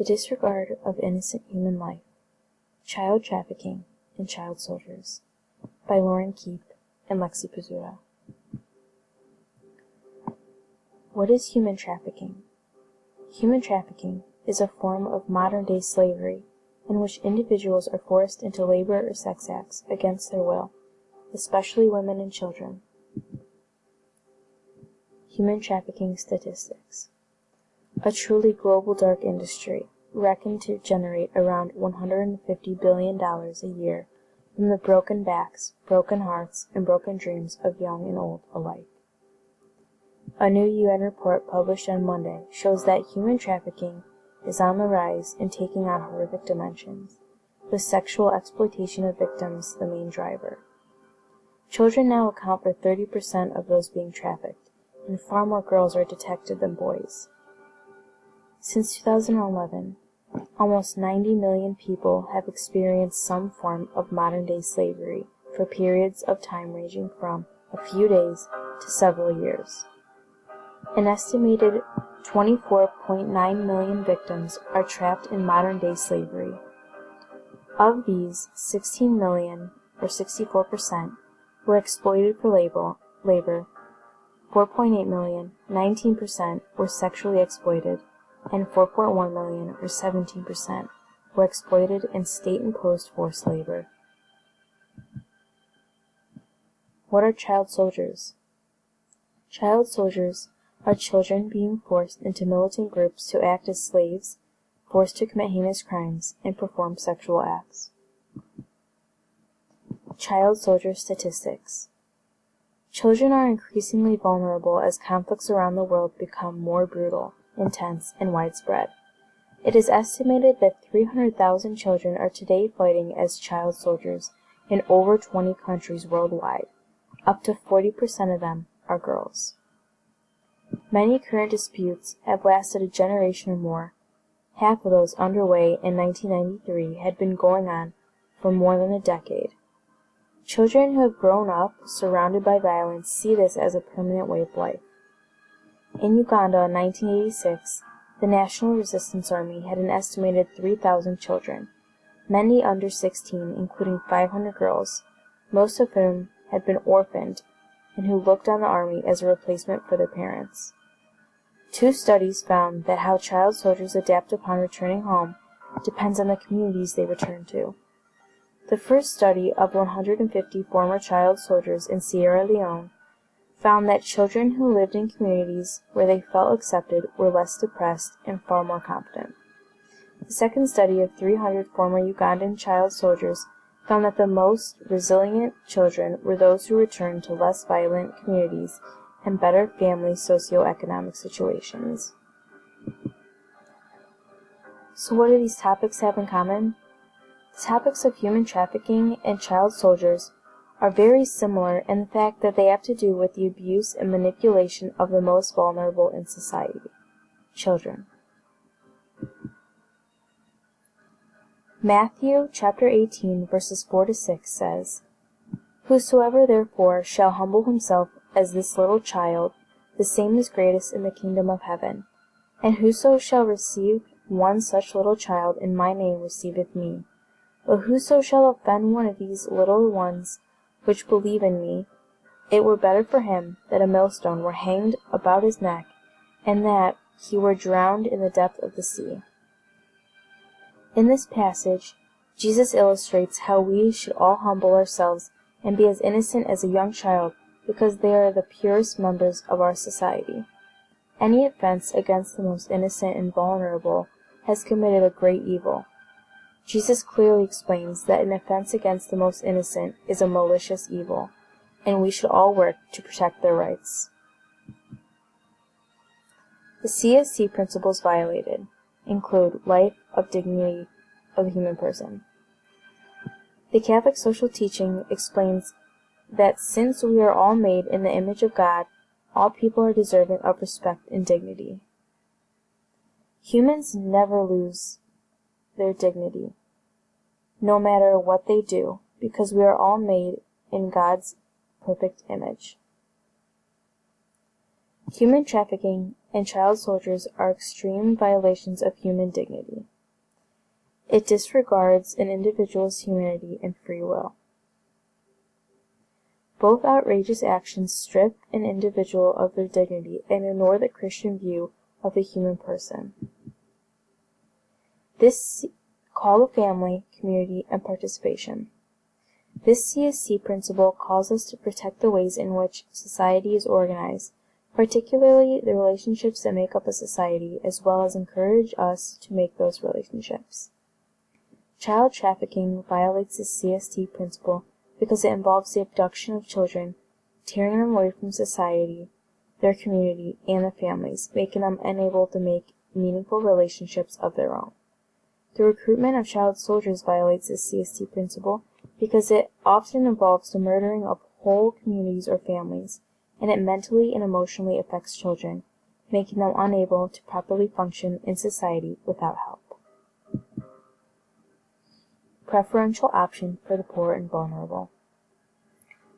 The Disregard of Innocent Human Life, Child Trafficking and Child Soldiers, by Lauren Keith and Lexi Pizzuta. What is human trafficking? Human trafficking is a form of modern-day slavery in which individuals are forced into labor or sex acts against their will, especially women and children. Human trafficking statistics. A truly global dark industry, reckoned to generate around $150 billion a year from the broken backs, broken hearts, and broken dreams of young and old alike. A new UN report published on Monday shows that human trafficking is on the rise and taking on horrific dimensions, with sexual exploitation of victims the main driver. Children now account for 30% of those being trafficked, and far more girls are detected than boys. Since 2011, almost 90 million people have experienced some form of modern-day slavery for periods of time ranging from a few days to several years. An estimated 24.9 million victims are trapped in modern-day slavery. Of these, 16 million, or 64%, were exploited for labor, 4.8 million, 19%, were sexually exploited, and 4.1 million, or 17%, were exploited in state-imposed forced labor. What are child soldiers? Child soldiers are children being forced into militant groups to act as slaves, forced to commit heinous crimes, and perform sexual acts. Child soldier statistics. Children are increasingly vulnerable as conflicts around the world become more brutal, intense, and widespread. It is estimated that 300,000 children are today fighting as child soldiers in over 20 countries worldwide. Up to 40% of them are girls. Many current disputes have lasted a generation or more. Half of those underway in 1993 had been going on for more than a decade. Children who have grown up surrounded by violence see this as a permanent way of life. In Uganda in 1986, the National Resistance Army had an estimated 3,000 children, many under 16, including 500 girls, most of whom had been orphaned and who looked on the army as a replacement for their parents. 2 studies found that how child soldiers adapt upon returning home depends on the communities they return to. The first study of 150 former child soldiers in Sierra Leone found that children who lived in communities where they felt accepted were less depressed and far more confident. The second study of 300 former Ugandan child soldiers found that the most resilient children were those who returned to less violent communities and better family socioeconomic situations. So what do these topics have in common? The topics of human trafficking and child soldiers are very similar in the fact that they have to do with the abuse and manipulation of the most vulnerable in society, children. Matthew chapter 18 verses 4-6 says, "Whosoever therefore shall humble himself as this little child, the same is greatest in the kingdom of heaven. And whoso shall receive one such little child in my name receiveth me. But whoso shall offend one of these little ones which believe in me, it were better for him that a millstone were hanged about his neck, and that he were drowned in the depth of the sea." In this passage, Jesus illustrates how we should all humble ourselves and be as innocent as a young child, because they are the purest members of our society. Any offense against the most innocent and vulnerable has committed a great evil. Jesus clearly explains that an offense against the most innocent is a malicious evil, and we should all work to protect their rights. The CSC principles violated include life of dignity of the human person. The Catholic social teaching explains that since we are all made in the image of God, all people are deserving of respect and dignity. Humans never lose their dignity, no matter what they do, because we are all made in God's perfect image. Human trafficking and child soldiers are extreme violations of human dignity. It disregards an individual's humanity and free will. Both outrageous actions strip an individual of their dignity and ignore the Christian view of the human person. This call to family, community, and participation. This CST principle calls us to protect the ways in which society is organized, particularly the relationships that make up a society, as well as encourage us to make those relationships. Child trafficking violates the CST principle because it involves the abduction of children, tearing them away from society, their community, and their families, making them unable to make meaningful relationships of their own. The recruitment of child soldiers violates the CST principle because it often involves the murdering of whole communities or families, and it mentally and emotionally affects children, making them unable to properly function in society without help. Preferential option for the poor and vulnerable.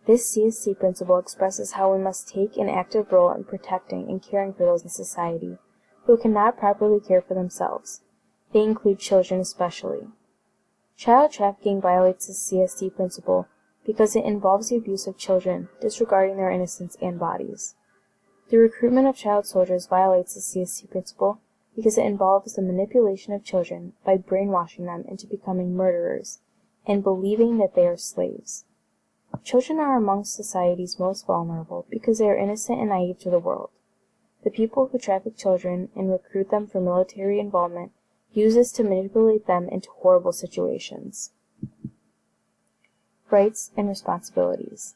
This CST principle expresses how we must take an active role in protecting and caring for those in society who cannot properly care for themselves. They include children especially. Child trafficking violates the CST principle because it involves the abuse of children, disregarding their innocence and bodies. The recruitment of child soldiers violates the CST principle because it involves the manipulation of children by brainwashing them into becoming murderers and believing that they are slaves. Children are amongst society's most vulnerable because they are innocent and naive to the world. The people who traffic children and recruit them for military involvement use this to manipulate them into horrible situations. Rights and responsibilities.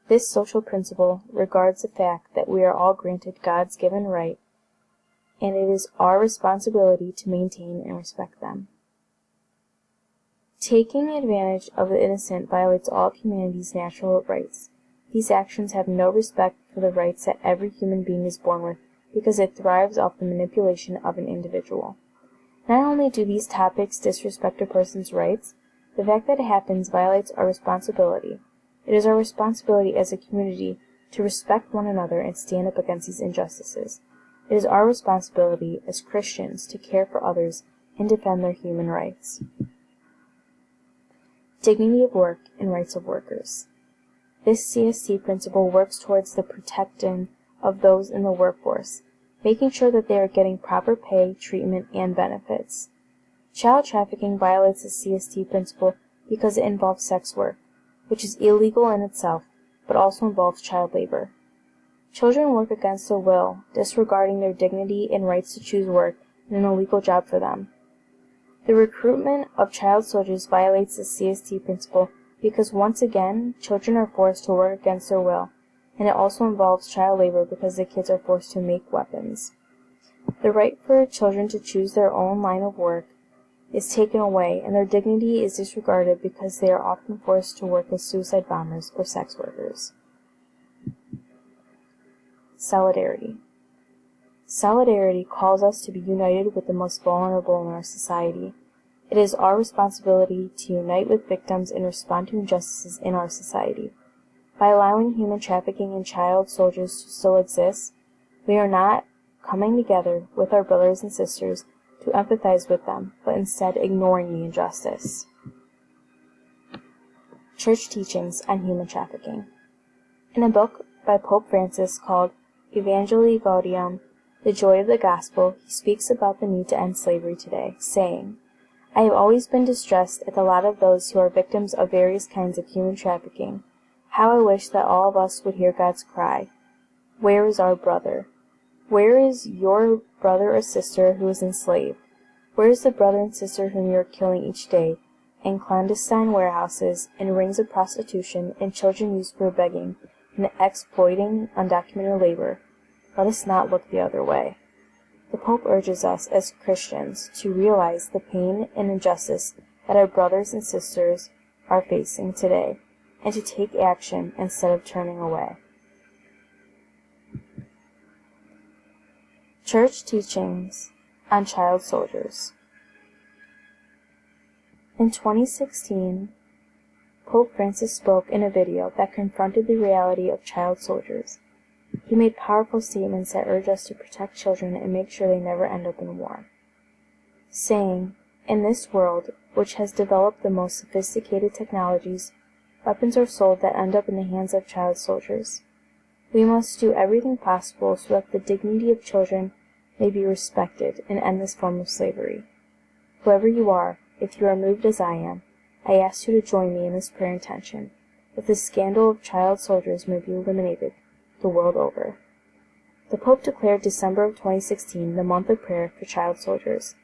This social principle regards the fact that we are all granted God's given right, and it is our responsibility to maintain and respect them. Taking advantage of the innocent violates all humanity's natural rights. These actions have no respect for the rights that every human being is born with because it thrives off the manipulation of an individual. Not only do these topics disrespect a person's rights, the fact that it happens violates our responsibility. It is our responsibility as a community to respect one another and stand up against these injustices. It is our responsibility as Christians to care for others and defend their human rights. Dignity of work and rights of workers. This CST principle works towards the protection of those in the workforce, making sure that they are getting proper pay, treatment, and benefits. Child trafficking violates the CST principle because it involves sex work, which is illegal in itself, but also involves child labor. Children work against their will, disregarding their dignity and rights to choose work in an illegal job for them. The recruitment of child soldiers violates the CST principle because once again, children are forced to work against their will, and it also involves child labor because the kids are forced to make weapons. The right for children to choose their own line of work is taken away, and their dignity is disregarded because they are often forced to work as suicide bombers or sex workers. Solidarity. Solidarity calls us to be united with the most vulnerable in our society. It is our responsibility to unite with victims and respond to injustices in our society. By allowing human trafficking and child soldiers to still exist, we are not coming together with our brothers and sisters to empathize with them, but instead ignoring the injustice. Church teachings on human trafficking. In a book by Pope Francis called Evangelii Gaudium, The Joy of the Gospel, he speaks about the need to end slavery today, saying, "I have always been distressed at the lot of those who are victims of various kinds of human trafficking. How I wish that all of us would hear God's cry, 'Where is our brother?' Where is your brother or sister who is enslaved? Where is the brother and sister whom you are killing each day in clandestine warehouses, in rings of prostitution, and children used for begging, and exploiting undocumented labor? Let us not look the other way." The Pope urges us as Christians to realize the pain and injustice that our brothers and sisters are facing today, and to take action instead of turning away. Church teachings on child soldiers. In 2016, Pope Francis spoke in a video that confronted the reality of child soldiers. He made powerful statements that urge us to protect children and make sure they never end up in war, saying, "In this world, which has developed the most sophisticated technologies, weapons are sold that end up in the hands of child soldiers. We must do everything possible so that the dignity of children may be respected and end this form of slavery. Whoever you are, if you are moved as I am, I ask you to join me in this prayer intention, that the scandal of child soldiers may be eliminated the world over." The Pope declared December of 2016 the month of prayer for child soldiers.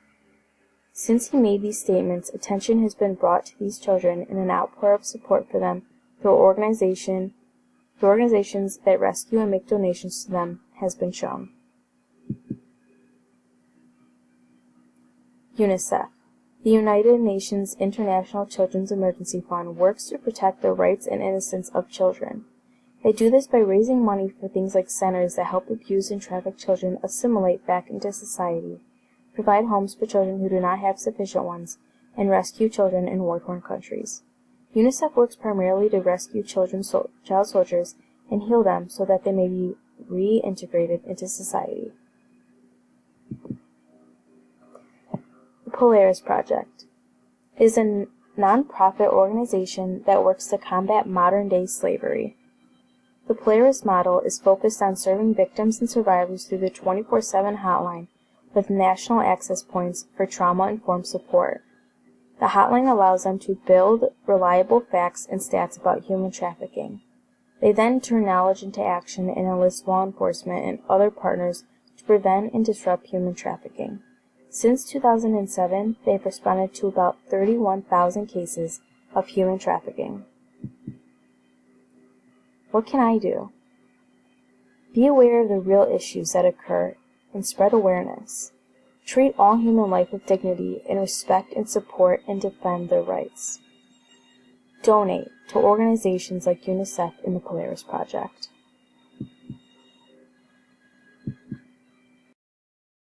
Since he made these statements, attention has been brought to these children and an outpour of support for them through organizations that rescue and make donations to them has been shown. UNICEF. The United Nations International Children's Emergency Fund works to protect the rights and innocence of children. They do this by raising money for things like centers that help abused and trafficked children assimilate back into society, provide homes for children who do not have sufficient ones, and rescue children in war-torn countries. UNICEF works primarily to rescue child soldiers and heal them so that they may be reintegrated into society. The Polaris Project is a non-profit organization that works to combat modern-day slavery. The Polaris model is focused on serving victims and survivors through the 24/7 hotline with national access points for trauma-informed support. The hotline allows them to build reliable facts and stats about human trafficking. They then turn knowledge into action and enlist law enforcement and other partners to prevent and disrupt human trafficking. Since 2007, they have responded to about 31,000 cases of human trafficking. What can I do? Be aware of the real issues that occur and spread awareness. Treat all human life with dignity and respect and support and defend their rights. Donate to organizations like UNICEF and the Polaris Project.